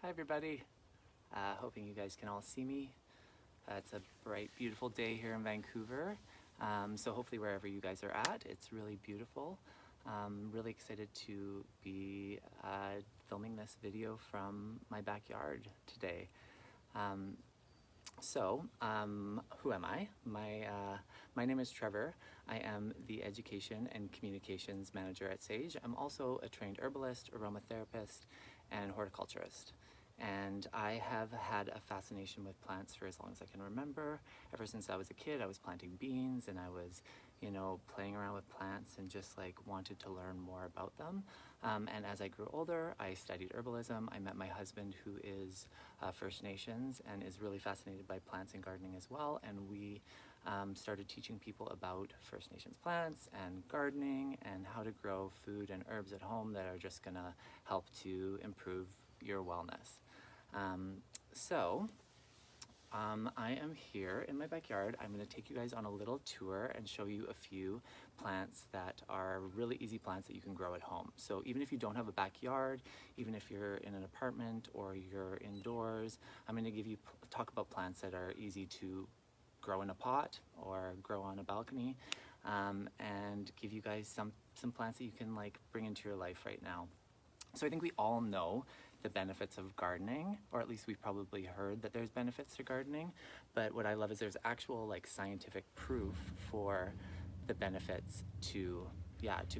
Hi everybody, hoping you guys can all see me. It's a bright, beautiful day here in Vancouver, so hopefully wherever you guys are at, it's really beautiful. Really excited to be filming this video from my backyard today. Who am I? My name is Trevor. I am the Education and Communications Manager at Sage. I'm also a trained herbalist, aromatherapist, and horticulturist. And I have had a fascination with plants for as long as I can remember. Ever since I was a kid, I was planting beans and I was, playing around with plants and just like wanted to learn more about them. And as I grew older, I studied herbalism. I met my husband, who is First Nations and is really fascinated by plants and gardening as well. And we started teaching people about First Nations plants and gardening and how to grow food and herbs at home that are just gonna help to improve your wellness. I am here in my backyard. I'm going to take you guys on a little tour and show you a few plants that are really easy plants that you can grow at home. So even if you don't have a backyard, even if you're in an apartment or you're indoors, I'm going to talk about plants that are easy to grow in a pot or grow on a balcony, and give you guys some plants that you can like bring into your life right now. So I think we all know the benefits of gardening, or at least we've probably heard that there's benefits to gardening, but what I love is there's actual like scientific proof for the benefits to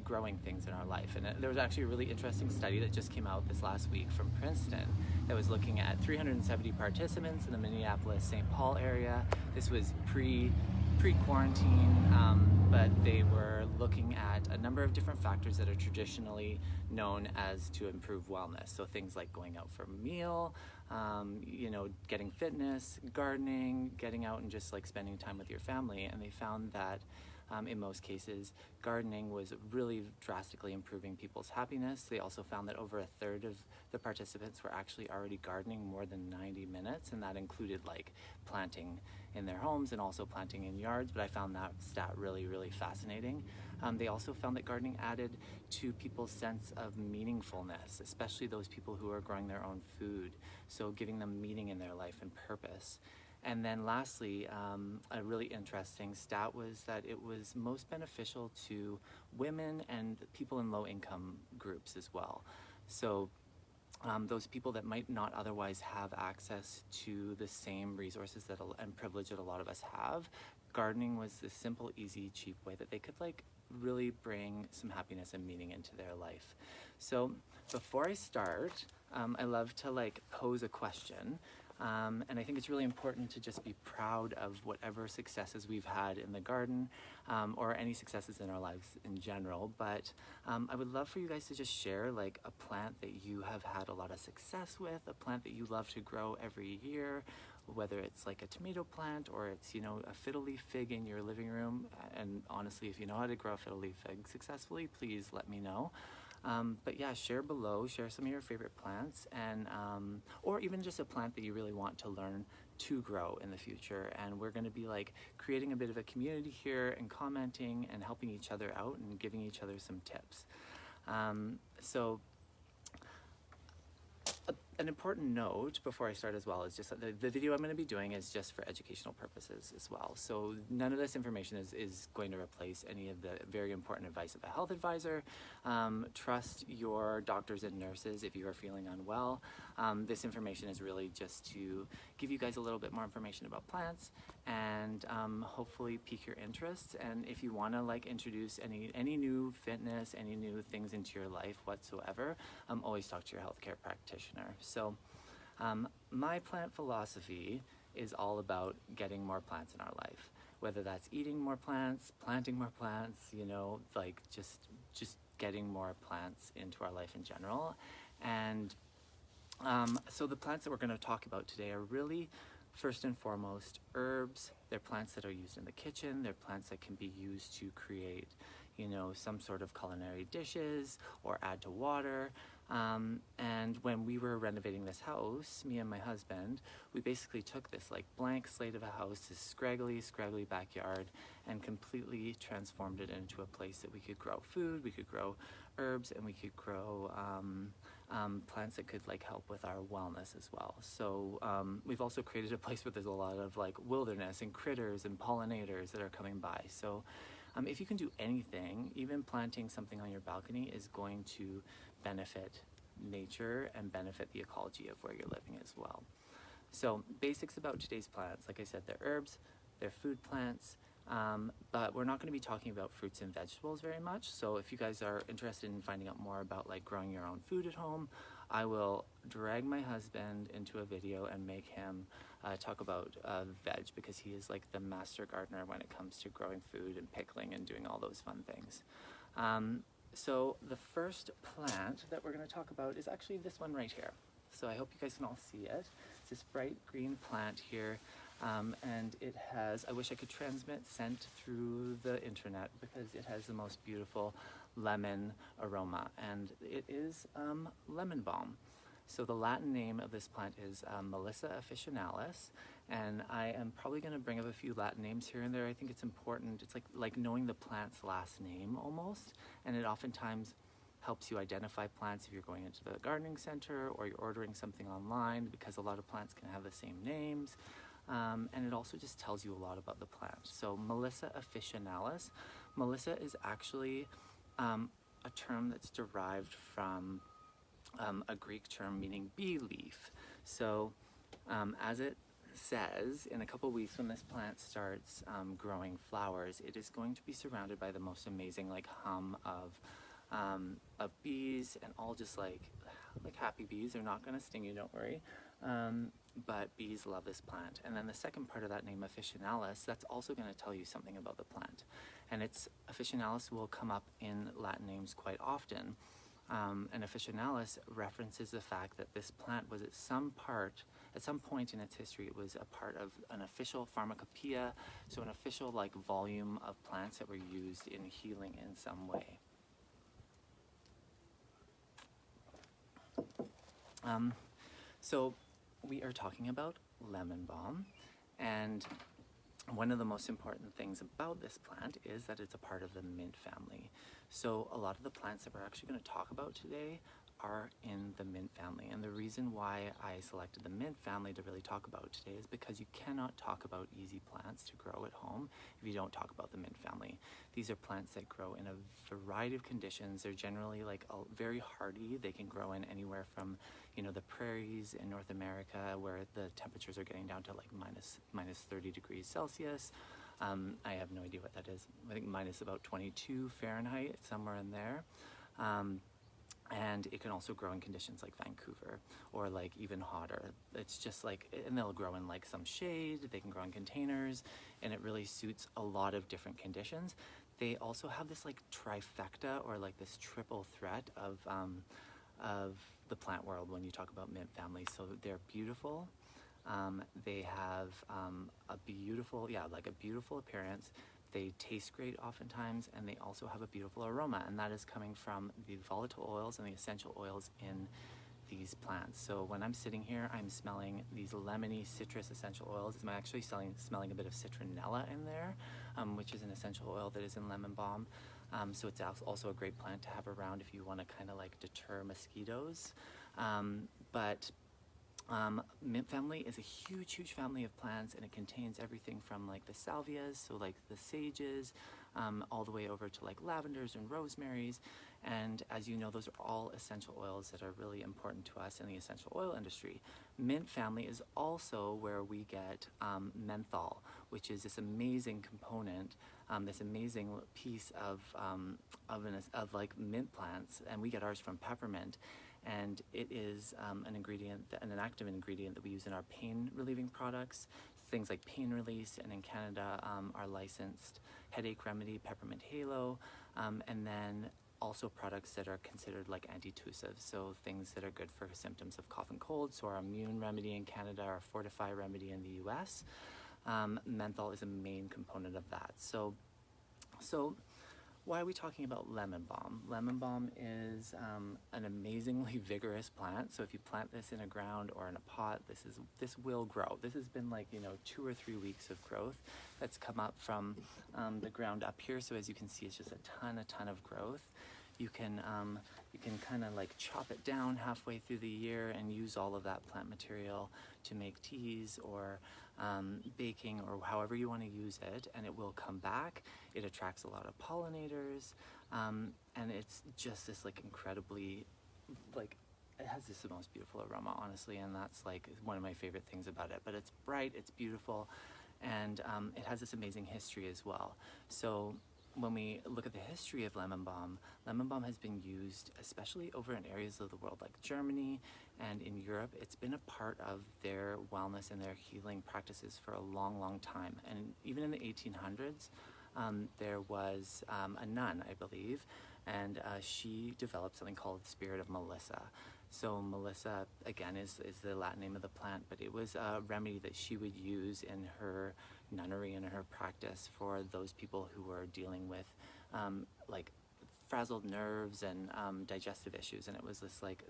growing things in our life. And there was actually a really interesting study that just came out this last week from Princeton that was looking at 370 participants in the Minneapolis-St. Paul area. This was pre-quarantine, but they were looking at a number of different factors that are traditionally known as to improve wellness. So things like going out for a meal, getting fitness, gardening, getting out and just like spending time with your family. And they found that in most cases, gardening was really drastically improving people's happiness. They also found that over a third of the participants were actually already gardening more than 90 minutes, and that included like planting in their homes and also planting in yards, but I found that stat really, really fascinating. They also found that gardening added to people's sense of meaningfulness, especially those people who are growing their own food, so giving them meaning in their life and purpose. And then lastly, a really interesting stat was that it was most beneficial to women and people in low-income groups as well. So those people that might not otherwise have access to the same resources and privilege that a lot of us have, gardening was the simple, easy, cheap way that they could like really bring some happiness and meaning into their life. So before I start, I love to like pose a question. And I think it's really important to just be proud of whatever successes we've had in the garden, or any successes in our lives in general. But I would love for you guys to just share like a plant that you have had a lot of success with, a plant that you love to grow every year, whether it's like a tomato plant or it's, a fiddle leaf fig in your living room. And honestly, if you know how to grow a fiddle leaf fig successfully, please let me know. But yeah, share below, share some of your favorite plants, and or even just a plant that you really want to learn to grow in the future. And we're going to be like creating a bit of a community here and commenting and helping each other out and giving each other some tips. An important note before I start as well is just that the video I'm going to be doing is just for educational purposes as well. So none of this information is going to replace any of the very important advice of a health advisor. Trust your doctors and nurses if you are feeling unwell. This information is really just to give you guys a little bit more information about plants and hopefully pique your interest. And if you want to like introduce any new fitness, any new things into your life whatsoever, always talk to your healthcare practitioner. So my plant philosophy is all about getting more plants in our life, whether that's eating more plants, planting more plants, like just getting more plants into our life in general. And so the plants that we're going to talk about today are really first and foremost herbs. They're plants that are used in the kitchen. They're plants that can be used to create, some sort of culinary dishes or add to water. And when we were renovating this house, me and my husband, we basically took this like blank slate of a house, this scraggly backyard, and completely transformed it into a place that we could grow food, we could grow herbs, and we could grow plants that could like help with our wellness as well. So we've also created a place where there's a lot of like wilderness and critters and pollinators that are coming by. So if you can do anything, even planting something on your balcony is going to benefit nature and benefit the ecology of where you're living as well. So basics about today's plants, like I said, they're herbs, they're food plants, but we're not going to be talking about fruits and vegetables very much. So if you guys are interested in finding out more about like growing your own food at home, I will drag my husband into a video and make him talk about veg, because he is like the master gardener when it comes to growing food and pickling and doing all those fun things. So the first plant that we're going to talk about is actually this one right here. So I hope you guys can all see it. It's this bright green plant here, and it has, I wish I could transmit scent through the internet, because it has the most beautiful lemon aroma, and it is lemon balm. So the Latin name of this plant is Melissa officinalis, and I am probably going to bring up a few Latin names here and there. I think it's important. It's like knowing the plant's last name almost, and it oftentimes helps you identify plants if you're going into the gardening center or you're ordering something online, because a lot of plants can have the same names. And it also just tells you a lot about the plant. So Melissa officinalis. Melissa is actually a term that's derived from a Greek term meaning bee leaf. So as it says, in a couple weeks when this plant starts growing flowers, it is going to be surrounded by the most amazing like hum of bees, and all just like happy bees. They're not going to sting you, don't worry. But bees love this plant. And then the second part of that name, officinalis, that's also going to tell you something about the plant. And it's officinalis will come up in Latin names quite often. And officinalis references the fact that this plant was at some point in its history, it was a part of an official pharmacopoeia, so an official like volume of plants that were used in healing in some way. So we are talking about lemon balm, and one of the most important things about this plant is that it's a part of the mint family. So a lot of the plants that we're actually going to talk about today are in the mint family, and the reason why I selected the mint family to really talk about today is because you cannot talk about easy plants to grow at home if you don't talk about the mint family. These are plants that grow in a variety of conditions. They're generally like very hardy. They can grow in anywhere from, you know, the prairies in North America where the temperatures are getting down to like minus 30 degrees Celsius. I have no idea what that is. I think minus about 22 Fahrenheit, somewhere in there. And it can also grow in conditions like Vancouver or like even hotter. It's just like, and they'll grow in like some shade, they can grow in containers, and it really suits a lot of different conditions. They also have this like trifecta, or like this triple threat of the plant world when you talk about mint family. So they're beautiful. They have a beautiful appearance. They taste great oftentimes, and they also have a beautiful aroma, and that is coming from the volatile oils and the essential oils in these plants. So when I'm sitting here, I'm smelling these lemony citrus essential oils. I'm actually smelling a bit of citronella in there, which is an essential oil that is in lemon balm. So it's also a great plant to have around if you want to kind of like deter mosquitoes. Mint family is a huge family of plants, and it contains everything from like the salvias, so like the sages, all the way over to like lavenders and rosemaries. And as you know, those are all essential oils that are really important to us in the essential oil industry. Mint family is also where we get menthol, which is this amazing component, this amazing piece of like mint plants, and we get ours from peppermint. And it is an active ingredient that we use in our pain relieving products, things like Pain Release, and in Canada our licensed headache remedy, Peppermint Halo, and then also products that are considered like antitussive, so things that are good for symptoms of cough and cold. So our immune remedy in Canada, our Fortify remedy in the US. Menthol is a main component of that. So why are we talking about lemon balm? Lemon balm is an amazingly vigorous plant. So if you plant this in a ground or in a pot, this will grow. This has been like 2 or 3 weeks of growth that's come up from the ground up here. So as you can see, it's just a ton of growth. you can kind of like chop it down halfway through the year and use all of that plant material to make teas or baking or however you want to use it, and it will come back. It attracts a lot of pollinators, and it's just this like incredibly, like, it has this the most beautiful aroma, honestly, and that's like one of my favorite things about it. But it's bright, it's beautiful, and it has this amazing history as well. So when we look at the history of lemon balm has been used especially over in areas of the world like Germany and in Europe. It's been a part of their wellness and their healing practices for a long, long time. And even in the 1800s, there was a nun, I believe, and she developed something called the spirit of Melissa. So Melissa, again, is the Latin name of the plant, but it was a remedy that she would use in her nunnery and in her practice for those people who were dealing with like frazzled nerves and digestive issues. And it was this like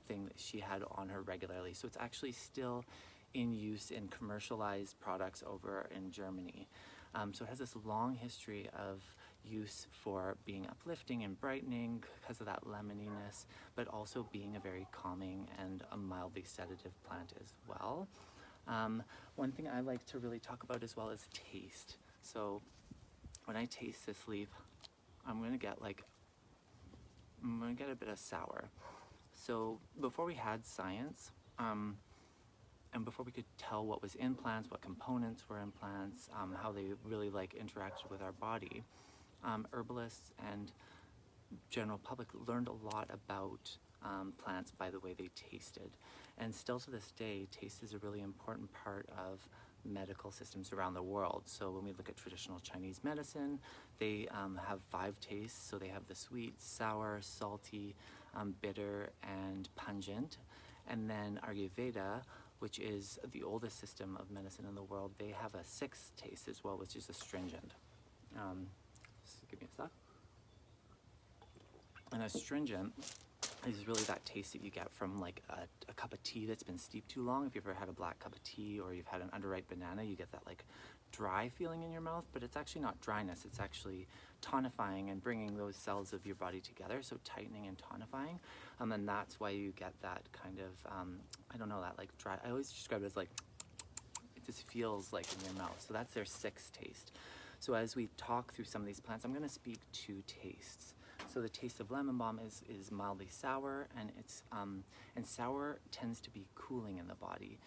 thing that she had on her regularly. So it's actually still in use in commercialized products over in Germany. So it has this long history of use for being uplifting and brightening because of that lemoniness, but also being a very calming and a mildly sedative plant as well. One thing I like to really talk about as well is taste. So when I taste this leaf, I'm gonna get a bit of sour. So before we had science, and before we could tell what was in plants, what components were in plants, how they really like interacted with our body, herbalists and general public learned a lot about plants by the way they tasted. And still to this day, taste is a really important part of medical systems around the world. So when we look at traditional Chinese medicine, they have 5 tastes. So they have the sweet, sour, salty, bitter, and pungent. And then Ayurveda, which is the oldest system of medicine in the world, they have a 6th taste as well, which is astringent. Just give me a sec. And astringent is really that taste that you get from like a cup of tea that's been steeped too long. If you've ever had a black cup of tea or you've had an underripe banana, you get that like dry feeling in your mouth, but it's actually not dryness. It's actually tonifying and bringing those cells of your body together, so tightening and tonifying. And that's why you get that kind of, I don't know, that like dry, I always describe it as like, it just feels like in your mouth. So that's their 6th taste. So as we talk through some of these plants, I'm gonna speak to tastes. So the taste of lemon balm is mildly sour, and it's and sour tends to be cooling in the body.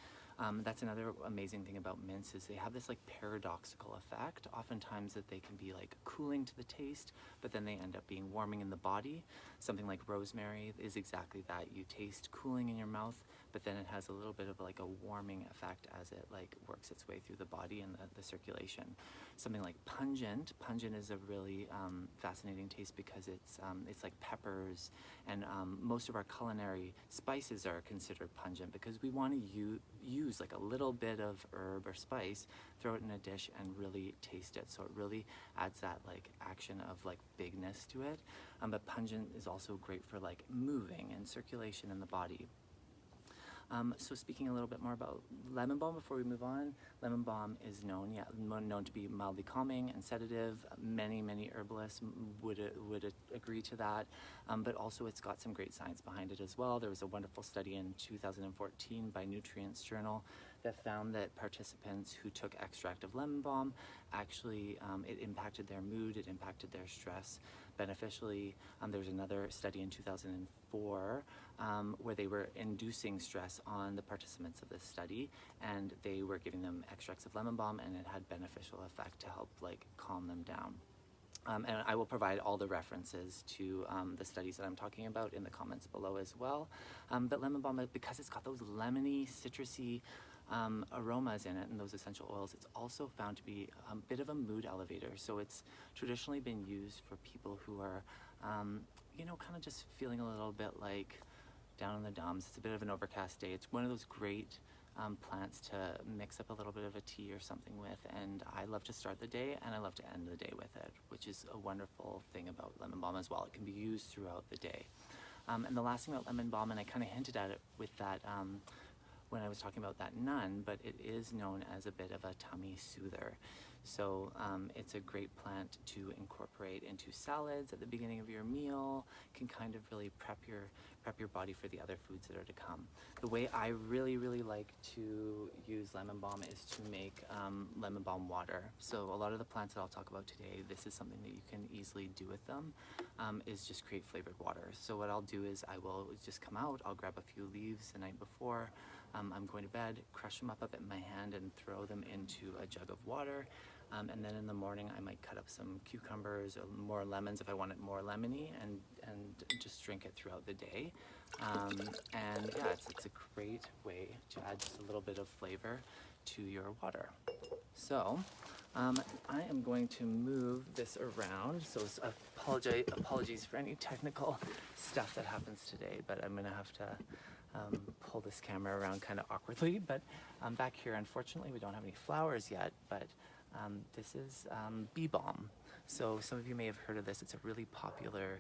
That's another amazing thing about mints is they have this like paradoxical effect. Oftentimes that they can be like cooling to the taste, but then they end up being warming in the body. Something like rosemary is exactly that. You taste cooling in your mouth, but then it has a little bit of like a warming effect as it like works its way through the body and the circulation. Something like pungent is a really fascinating taste because it's like peppers, and most of our culinary spices are considered pungent because we want to use like a little bit of herb or spice, throw it in a dish and really taste it. So it really adds that like action of like bigness to it. But pungent is also great for like moving and circulation in the body. So speaking a little bit more about lemon balm before we move on, lemon balm is known to be mildly calming and sedative. Many herbalists would agree to that, but also it's got some great science behind it as well. There was a wonderful study in 2014 by Nutrients Journal that found that participants who took extract of lemon balm actually it impacted their mood, it impacted their stress beneficially. There was another study in 2004 where they were inducing stress on the participants of this study, and they were giving them extracts of lemon balm, and it had beneficial effect to help like calm them down. And I will provide all the references to the studies that I'm talking about in the comments below as well. But lemon balm, because it's got those lemony, citrusy aromas in it and those essential oils, it's also found to be a bit of a mood elevator. So it's traditionally been used for people who are, you know, kind of just feeling a little bit like down in the dumps. It's a bit of an overcast day. It's one of those great plants to mix up a little bit of a tea or something with, and I love to start the day and I love to end the day with it, which is a wonderful thing about lemon balm as well. It can be used throughout the day. And the last thing about lemon balm, and I kind of hinted at it with that when I was talking about that nun, but it is known as a bit of a tummy soother. So it's a great plant to incorporate into salads at the beginning of your meal, can kind of really prep your body for the other foods that are to come. The way I really like to use lemon balm is to make lemon balm water. So a lot of the plants that I'll talk about today, this is something that you can easily do with them, is just create flavored water. So what I'll do is I will just come out, I'll grab a few leaves the night before, I'm going to bed, crush them up in my hand and throw them into a jug of water. And then in the morning I might cut up some cucumbers or more lemons if I want it more lemony, and just drink it throughout the day. And yeah, it's a great way to add just a little bit of flavor to your water. So I am going to move this around, so apologies for any technical stuff that happens today, but I'm gonna have to pull this camera around kind of awkwardly. But back here, unfortunately, we don't have any flowers yet, but this is bee balm. So some of you may have heard of this. It's a really popular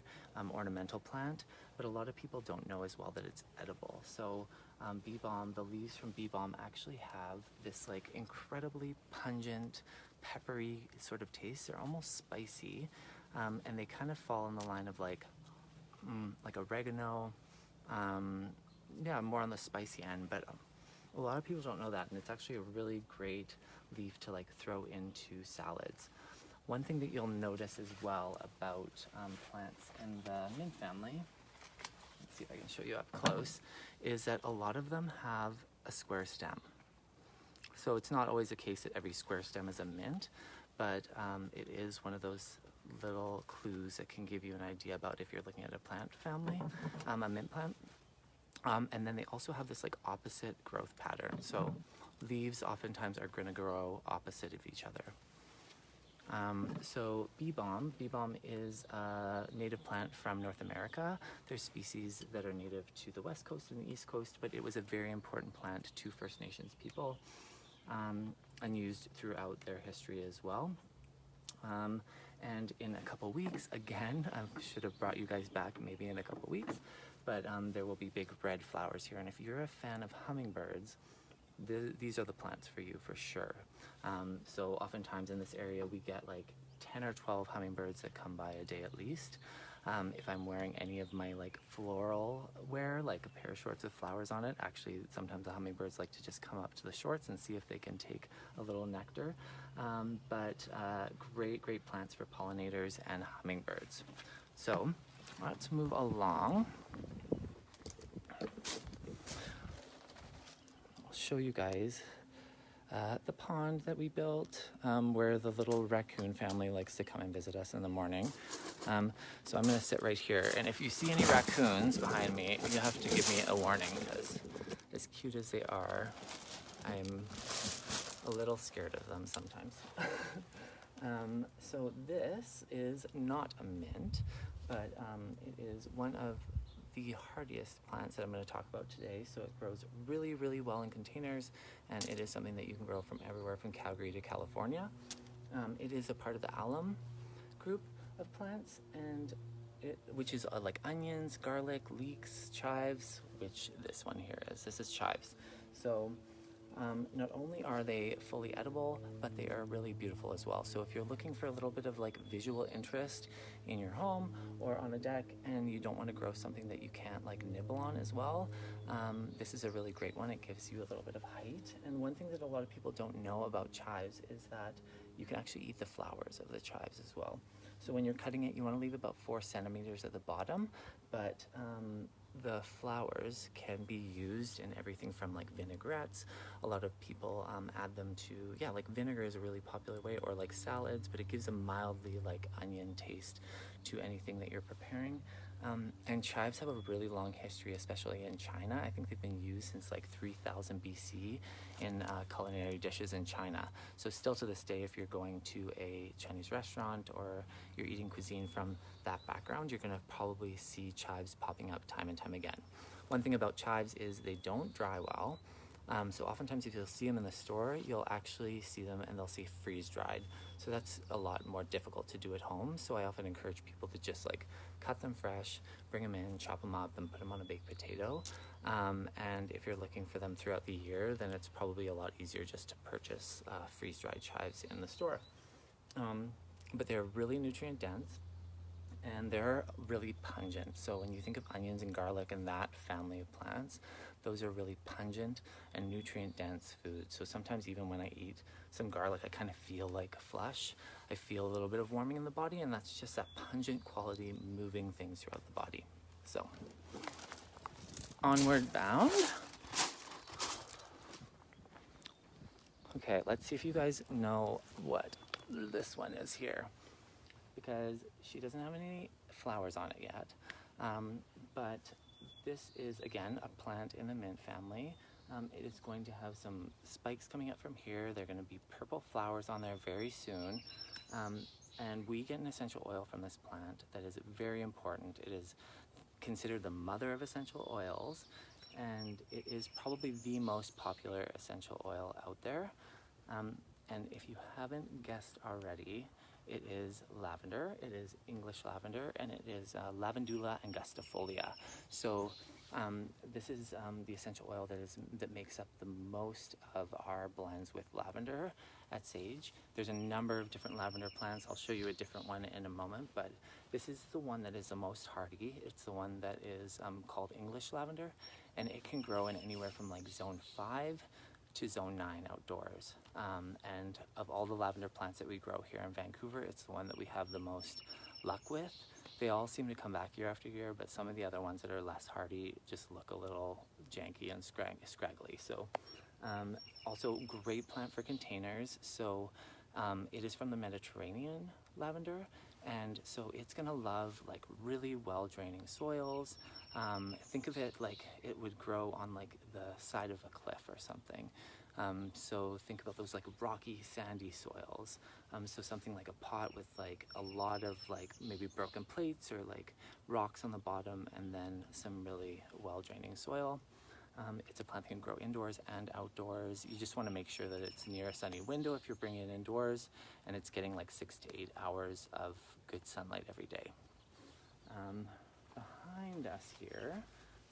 ornamental plant, but a lot of people don't know as well that it's edible. So bee balm, the leaves from bee balm actually have this like incredibly pungent, peppery sort of taste. They're almost spicy, and they kind of fall in the line of like oregano. Yeah, more on the spicy end, but a lot of people don't know that, and it's actually a really great leaf to like throw into salads. One thing that you'll notice as well about plants in the mint family, let's see if I can show you up close, is that a lot of them have a square stem. So it's not always the case that every square stem is a mint, but it is one of those little clues that can give you an idea about if you're looking at a plant family, a mint plant. And then they also have this like opposite growth pattern. So leaves oftentimes are going to grow opposite of each other. So bee balm is a native plant from North America. There's species that are native to the West Coast and the East Coast, but it was a very important plant to First Nations people, and used throughout their history as well. And in a couple weeks, again, I should have brought you guys back maybe in a couple weeks, but there will be big red flowers here. And if you're a fan of hummingbirds, these are the plants for you for sure. So oftentimes in this area we get like 10 or 12 hummingbirds that come by a day at least. If I'm wearing any of my like floral wear, like a pair of shorts with flowers on it, actually sometimes the hummingbirds like to just come up to the shorts and see if they can take a little nectar. But great plants for pollinators and hummingbirds. So let's move along. I'll show you guys the pond that we built, where the little raccoon family likes to come and visit us in the morning. So I'm going to sit right here, and if you see any raccoons behind me, you have to give me a warning, because as cute as they are, I'm a little scared of them sometimes. So this is not a mint, but it is one of the hardiest plants that I'm going to talk about today. So it grows really well in containers, and it is something that you can grow from everywhere from Calgary to California. It is a part of the alum group of plants, and which is like onions, garlic, leeks, chives, which this one here is. This is chives. So not only are they fully edible, but they are really beautiful as well. So if you're looking for a little bit of like visual interest in your home or on a deck, and you don't want to grow something that you can't like nibble on as well, this is a really great one. It gives you a little bit of height. And one thing that a lot of people don't know about chives is that you can actually eat the flowers of the chives as well. So when you're cutting it, you want to leave about 4 centimeters at the bottom, but the flowers can be used in everything from like vinaigrettes. A lot of people add them to, like vinegar is a really popular way, or like salads, but it gives a mildly like onion taste to anything that you're preparing. And chives have a really long history, especially in China. I think they've been used since like 3000 BC in culinary dishes in China. So still to this day, if you're going to a Chinese restaurant or you're eating cuisine from that background, you're gonna probably see chives popping up time and time again. One thing about chives is they don't dry well. So oftentimes if you'll see them in the store, you'll actually see them and they'll say freeze dried. So that's a lot more difficult to do at home. So I often encourage people to just like cut them fresh, bring them in, chop them up, and put them on a baked potato. And if you're looking for them throughout the year, then it's probably a lot easier just to purchase freeze dried chives in the store. but they're really nutrient dense and they're really pungent. So when you think of onions and garlic and that family of plants, those are really pungent and nutrient dense foods. So sometimes even when I eat some garlic, I kind of feel like a flush. I feel a little bit of warming in the body, and that's just that pungent quality moving things throughout the body. So onward bound. Okay, let's see if you guys know what this one is here, because she doesn't have any flowers on it yet. But this is, again, a plant in the mint family. It is going to have some spikes coming up from here. They're going to be purple flowers on there very soon. And we get an essential oil from this plant that is very important. It is considered the mother of essential oils, and it is probably the most popular essential oil out there. And if you haven't guessed already, it is lavender. It is English lavender, and it is Lavandula angustifolia. So this is the essential oil that makes up the most of our blends with lavender at Sage. There's a number of different lavender plants. I'll show you a different one in a moment, but this is the one that is the most hardy. It's the one that is called English lavender, and it can grow in anywhere from like zone 5 to zone 9 outdoors. And of all the lavender plants that we grow here in Vancouver, it's the one that we have the most luck with. They all seem to come back year after year, but some of the other ones that are less hardy just look a little janky and scraggly. So also great plant for containers. So it is from the Mediterranean lavender, and so it's gonna love like really well draining soils. Think of it like it would grow on like the side of a cliff or something. So think about those like rocky, sandy soils. So something like a pot with like a lot of like maybe broken plates or like rocks on the bottom, and then some really well draining soil. It's a plant that can grow indoors and outdoors. You just want to make sure that it's near a sunny window if you're bringing it indoors, and it's getting like 6 to 8 hours of good sunlight every day. Behind us here,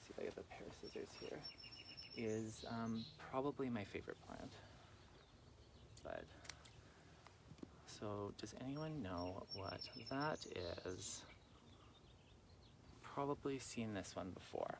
see if I get the pair of scissors here, is probably my favorite plant. But so does anyone know what that is? Probably seen this one before.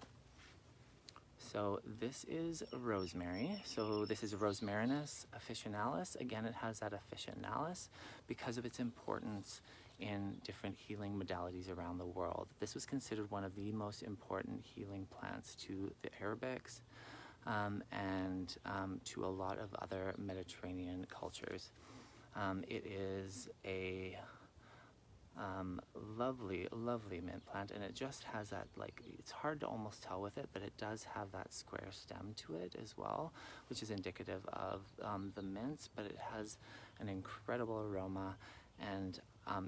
So this is rosemary. So this is Rosmarinus officinalis. Again, it has that officinalis because of its importance in different healing modalities around the world. This was considered one of the most important healing plants to the Arabics and to a lot of other Mediterranean cultures. It is a lovely mint plant, and it just has that, like, it's hard to almost tell with it, but it does have that square stem to it as well, which is indicative of the mints, but it has an incredible aroma, and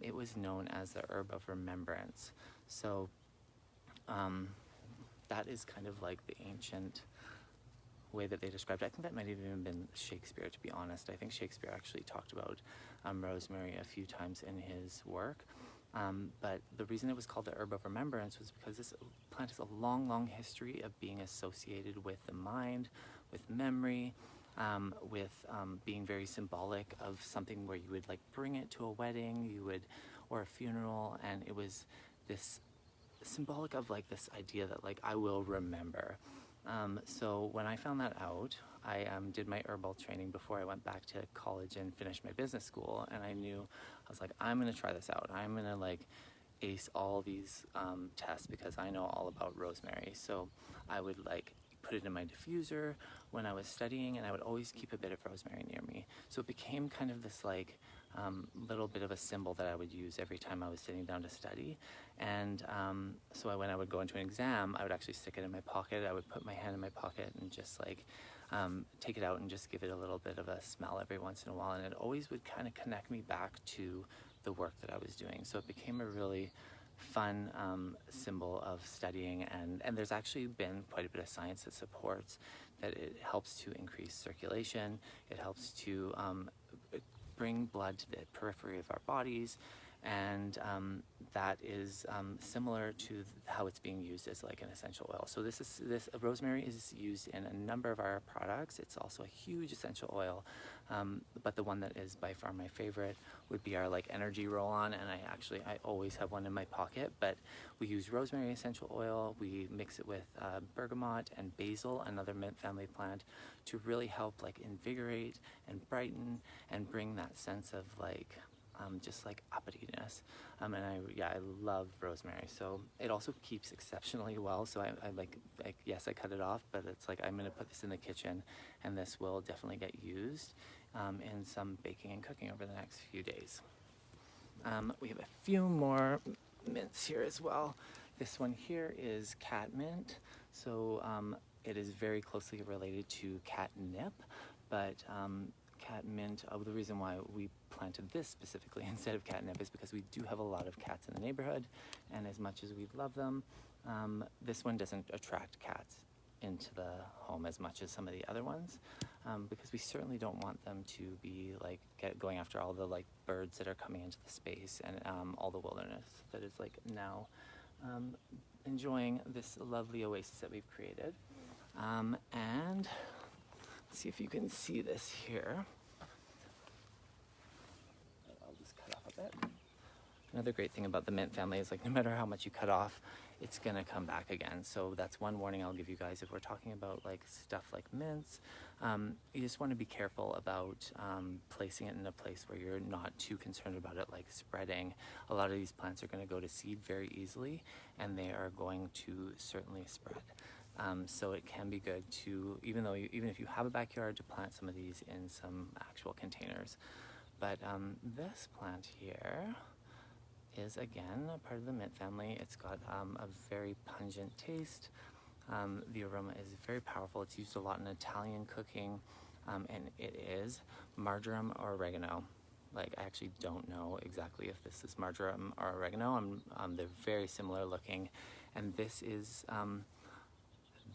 it was known as the herb of remembrance. So that is kind of like the ancient way that they described it. I think that might have even been Shakespeare, to be honest. I think Shakespeare actually talked about rosemary a few times in his work. But the reason it was called the herb of remembrance was because this plant has a long history of being associated with the mind, with memory, with being very symbolic of something where you would like bring it to a wedding, or a funeral, and it was this symbolic of like this idea that like I will remember. So when I found that out, I did my herbal training before I went back to college and finished my business school, and I was like, I'm gonna try this out. I'm gonna like ace all these tests because I know all about rosemary. So I would like put it in my diffuser when I was studying, and I would always keep a bit of rosemary near me. So it became kind of this like little bit of a symbol that I would use every time I was sitting down to study. And so when I would go into an exam, I would actually stick it in my pocket. I would put my hand in my pocket and just like take it out and just give it a little bit of a smell every once in a while, and it always would kind of connect me back to the work that I was doing. So it became a really fun symbol of studying, and there's actually been quite a bit of science that supports that it helps to increase circulation, it helps to bring blood to the periphery of our bodies, and that is similar to how it's being used as like an essential oil. So this rosemary is used in a number of our products. It's also a huge essential oil, but the one that is by far my favorite would be our like energy roll-on, and I always have one in my pocket. But we use rosemary essential oil. We mix it with bergamot and basil, another mint family plant, to really help like invigorate and brighten and bring that sense of like just like uppityness. And I love rosemary. So it also keeps exceptionally well. So yes, I cut it off, but it's like I'm gonna put this in the kitchen, and this will definitely get used in some baking and cooking over the next few days. We have a few more mints here as well. This one here is catmint. So it is very closely related to catnip, but catmint, the reason why we planted this specifically instead of catnip is because we do have a lot of cats in the neighborhood, and as much as we love them, this one doesn't attract cats into the home as much as some of the other ones, because we certainly don't want them to be like going after all the like birds that are coming into the space and all the wilderness that is like now enjoying this lovely oasis that we've created. And let's see if you can see this here. I'll just cut off a bit. Another great thing about the mint family is like no matter how much you cut off, it's gonna come back again. So that's one warning I'll give you guys if we're talking about like stuff like mints. You just want to be careful about placing it in a place where you're not too concerned about it like spreading. A lot of these plants are going to go to seed very easily, and they are going to certainly spread. So it can be good to, even if you have a backyard, to plant some of these in some actual containers. But this plant here is again a part of the mint family. It's got a very pungent taste. The aroma is very powerful. It's used a lot in Italian cooking, and it is Marjoram Oregano. Like, I actually don't know exactly if this is Marjoram or oregano. They're very similar looking, and this is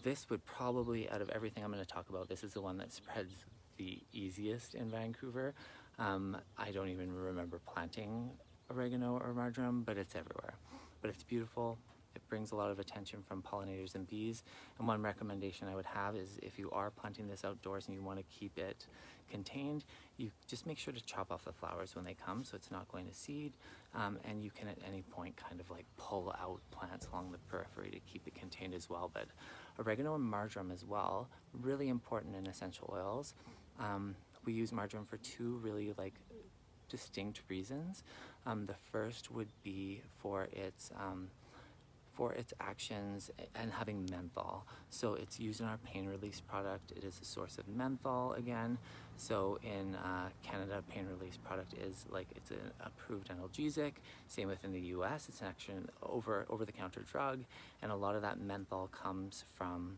this would probably, out of everything I'm going to talk about, this is the one that spreads the easiest in Vancouver. I don't even remember planting oregano or marjoram, but it's everywhere. But it's beautiful. It brings a lot of attention from pollinators and bees. And one recommendation I would have is if you are planting this outdoors and you want to keep it contained, you just make sure to chop off the flowers when they come so it's not going to seed. And you can at any point kind of like pull out plants along the periphery to keep it contained as well. But oregano and marjoram as well, really important in essential oils. We use marjoram for two really like distinct reasons. The first would be for its actions and having menthol. So it's used in our pain release product. It is a source of menthol again. So in Canada, pain release product is like, it's an approved analgesic. Same within the US, it's an action over-the-counter drug. And a lot of that menthol comes from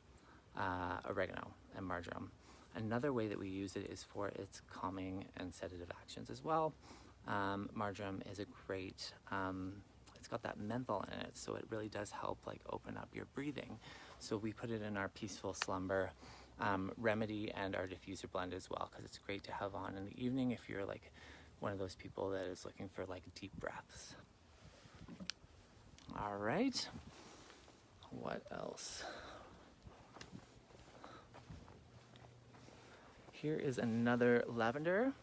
oregano and marjoram. Another way that we use it is for its calming and sedative actions as well. Marjoram is a great, it's got that menthol in it, so it really does help like open up your breathing. So we put it in our Peaceful Slumber remedy and our diffuser blend as well, because it's great to have on in the evening if you're like one of those people that is looking for like deep breaths. All right, what else? Here is another lavender.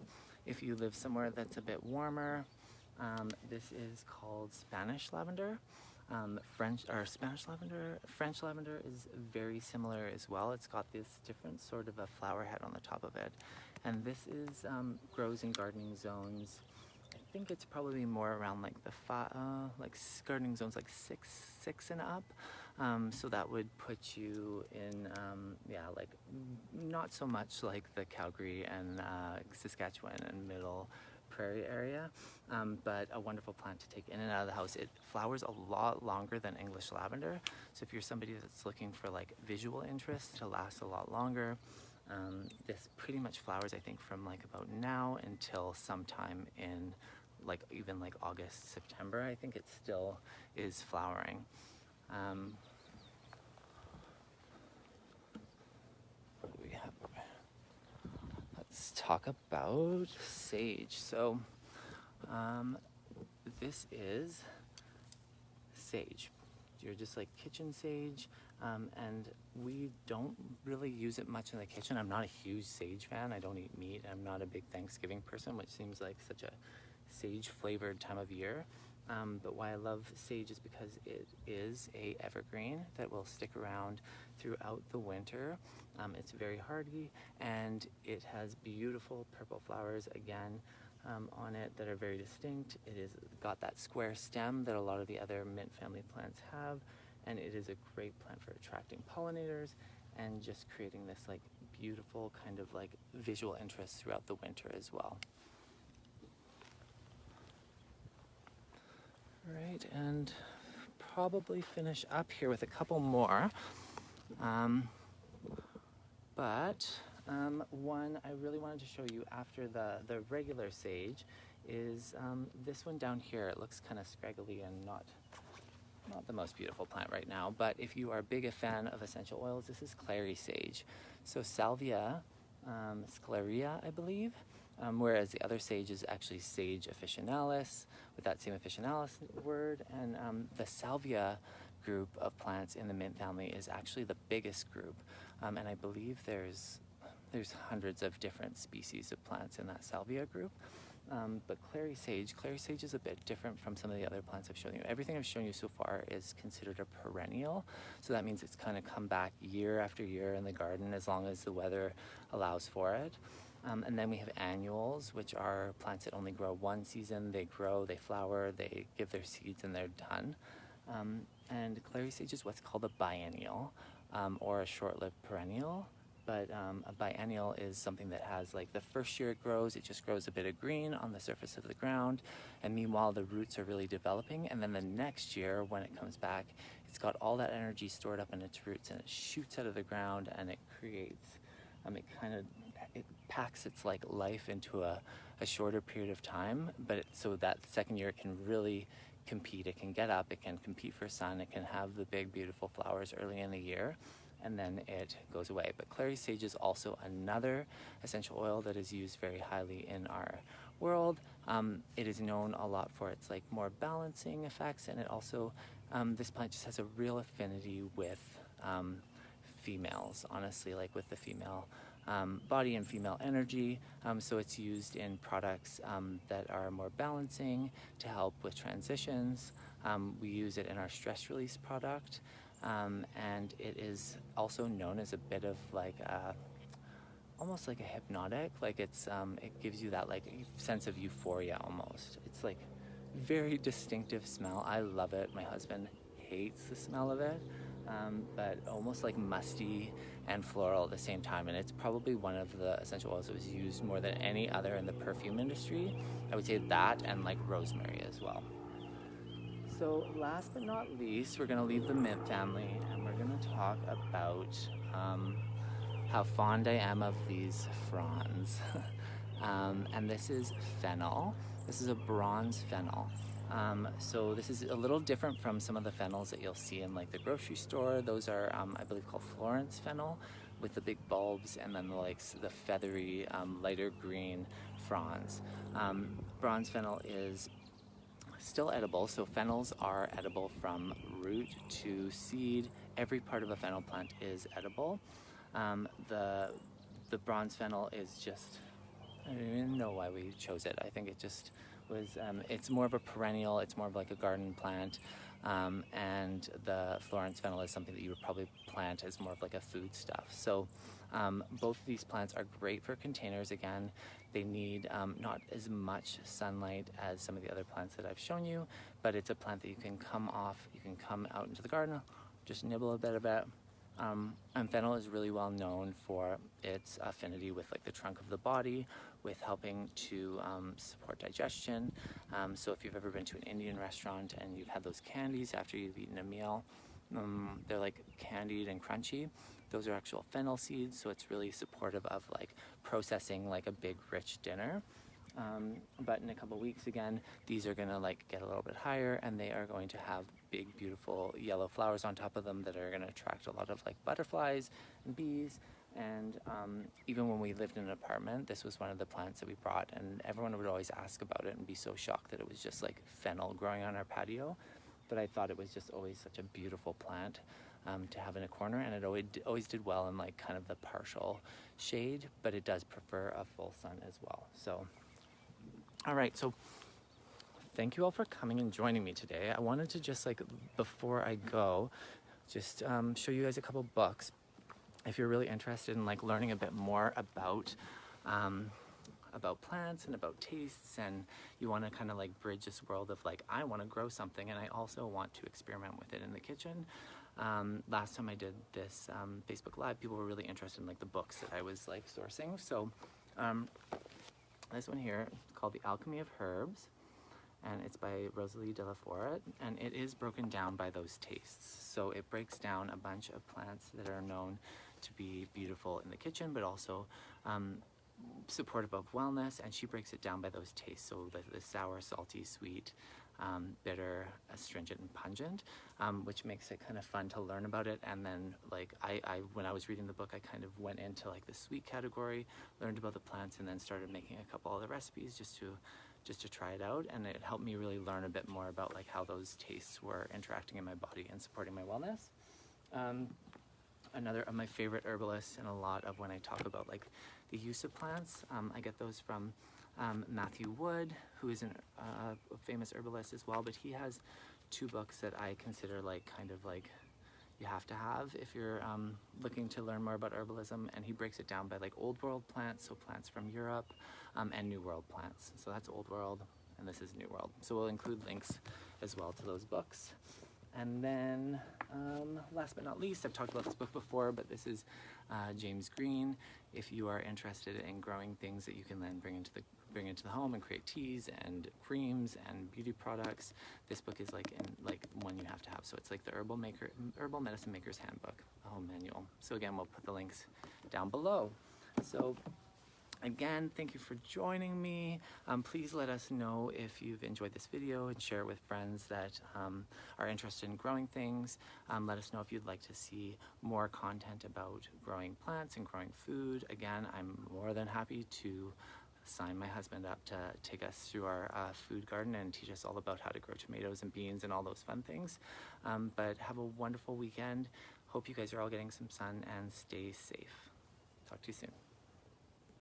If you live somewhere that's a bit warmer, this is called Spanish lavender. French lavender is very similar as well. It's got this different sort of a flower head on the top of it. And this is grows in gardening zones. I think it's probably more around like the gardening zones like six and up. So that would put you in, like not so much like the Calgary and Saskatchewan and Middle Prairie area, but a wonderful plant to take in and out of the house. It flowers a lot longer than English lavender. So if you're somebody that's looking for like visual interest to last a lot longer, this pretty much flowers, I think, from like about now until sometime in like even like August, September. I think it still is flowering. What do we have? Let's talk about sage. So this is sage. You're just like kitchen sage, and we don't really use it much in the kitchen. I'm not a huge sage fan. I don't eat meat. I'm not a big Thanksgiving person, which seems like such a sage flavored time of year. But why I love sage is because it is a evergreen that will stick around throughout the winter. It's very hardy, and it has beautiful purple flowers again on it that are very distinct. It is got that square stem that a lot of the other mint family plants have, and it is a great plant for attracting pollinators and just creating this like beautiful kind of like visual interest throughout the winter as well. Right, and probably finish up here with a couple more. One I really wanted to show you after the regular sage is this one down here. It looks kind of scraggly and not the most beautiful plant right now, but if you are big a fan of essential oils, this is Clary Sage. So Salvia scleria, I believe, whereas the other sage is actually Sage Officinalis, with that same Officinalis word, and the Salvia group of plants in the mint family is actually the biggest group, and I believe there's hundreds of different species of plants in that Salvia group. But Clary Sage is a bit different from some of the other plants I've shown you. Everything I've shown you so far is considered a perennial, so that means it's kind of come back year after year in the garden as long as the weather allows for it. And then we have annuals, which are plants that only grow one season. They grow, they flower, they give their seeds, and they're done. And Clary Sage is what's called a biennial, or a short-lived perennial. But a biennial is something that has, like, the first year it just grows a bit of green on the surface of the ground, and meanwhile the roots are really developing, and then the next year when it comes back, it's got all that energy stored up in its roots, and it shoots out of the ground, and it creates, it packs its like life into a shorter period of time, but so that second year it can really compete. It can get up, it can compete for sun, it can have the big beautiful flowers early in the year, and then it goes away. But Clary Sage is also another essential oil that is used very highly in our world. It is known a lot for its like more balancing effects, and it also, this plant just has a real affinity with females, honestly, like with the female body and female energy. So it's used in products that are more balancing to help with transitions. We use it in our stress release product. And it is also known as a bit of like almost like a hypnotic, like it's it gives you that like sense of euphoria almost. It's like very distinctive smell. I love it. My husband hates the smell of it, but almost like musty and floral at the same time, and it's probably one of the essential oils that was used more than any other in the perfume industry. I would say that and like rosemary as well. So last but not least, we're going to leave the mint family, and we're going to talk about how fond I am of these fronds. And this is fennel. This is a bronze fennel. So this is a little different from some of the fennels that you'll see in like the grocery store. Those are, I believe, called Florence Fennel, with the big bulbs and then the feathery, lighter green fronds. Bronze fennel is still edible, so fennels are edible from root to seed. Every part of a fennel plant is edible. The bronze fennel is just, I don't even know why we chose it. I think it just was, it's more of a perennial, it's more of like a garden plant, and the Florence Fennel is something that you would probably plant as more of like a food stuff. So both of these plants are great for containers. Again, they need not as much sunlight as some of the other plants that I've shown you, but it's a plant that you can come out into the garden, just nibble a bit of it. And fennel is really well known for its affinity with like the trunk of the body, with helping to support digestion. So if you've ever been to an Indian restaurant and you've had those candies after you've eaten a meal, they're like candied and crunchy. Those are actual fennel seeds, so it's really supportive of like processing like a big rich dinner. But in a couple weeks again, these are gonna like get a little bit higher, and they are going to have big beautiful yellow flowers on top of them that are gonna attract a lot of like butterflies and bees. And even when we lived in an apartment, this was one of the plants that we brought, and everyone would always ask about it and be so shocked that it was just like fennel growing on our patio. but I thought it was just always such a beautiful plant to have in a corner, and it always did well in like kind of the partial shade, but it does prefer a full sun as well. So, all right, so thank you all for coming and joining me today. I wanted to just like, before I go, just show you guys a couple books. If you're really interested in like learning a bit more about plants and about tastes, and you want to kind of like bridge this world of like, I want to grow something and I also want to experiment with it in the kitchen. Last time I did this Facebook Live, people were really interested in like the books that I was like sourcing. So this one here is called The Alchemy of Herbs, and it's by Rosalie de la Forêt, and it is broken down by those tastes. So it breaks down a bunch of plants that are known to be beautiful in the kitchen, but also supportive of wellness, and she breaks it down by those tastes. So the sour, salty, sweet, bitter, astringent, and pungent, which makes it kind of fun to learn about it. And then like when I was reading the book, I kind of went into like the sweet category, learned about the plants, and then started making a couple other recipes just to try it out. And it helped me really learn a bit more about like how those tastes were interacting in my body and supporting my wellness. Another of my favorite herbalists, and a lot of when I talk about like the use of plants, I get those from Matthew Wood, who is a famous herbalist as well, but he has two books that I consider like kind of like you have to have if you're looking to learn more about herbalism, and he breaks it down by like Old World plants, so plants from Europe, and New World plants. So that's Old World and this is New World. So we'll include links as well to those books. And then last but not least, I've talked about this book before, but this is James Green. If you are interested in growing things that you can then bring into the home and create teas and creams and beauty products, this book is like one you have to have. So it's like the Herbal Medicine Maker's Handbook, a home manual. So again, we'll put the links down below. So again, thank you for joining me. Please let us know if you've enjoyed this video and share it with friends that are interested in growing things. Let us know if you'd like to see more content about growing plants and growing food. Again, I'm more than happy to sign my husband up to take us through our food garden and teach us all about how to grow tomatoes and beans and all those fun things. But have a wonderful weekend. Hope you guys are all getting some sun and stay safe. Talk to you soon.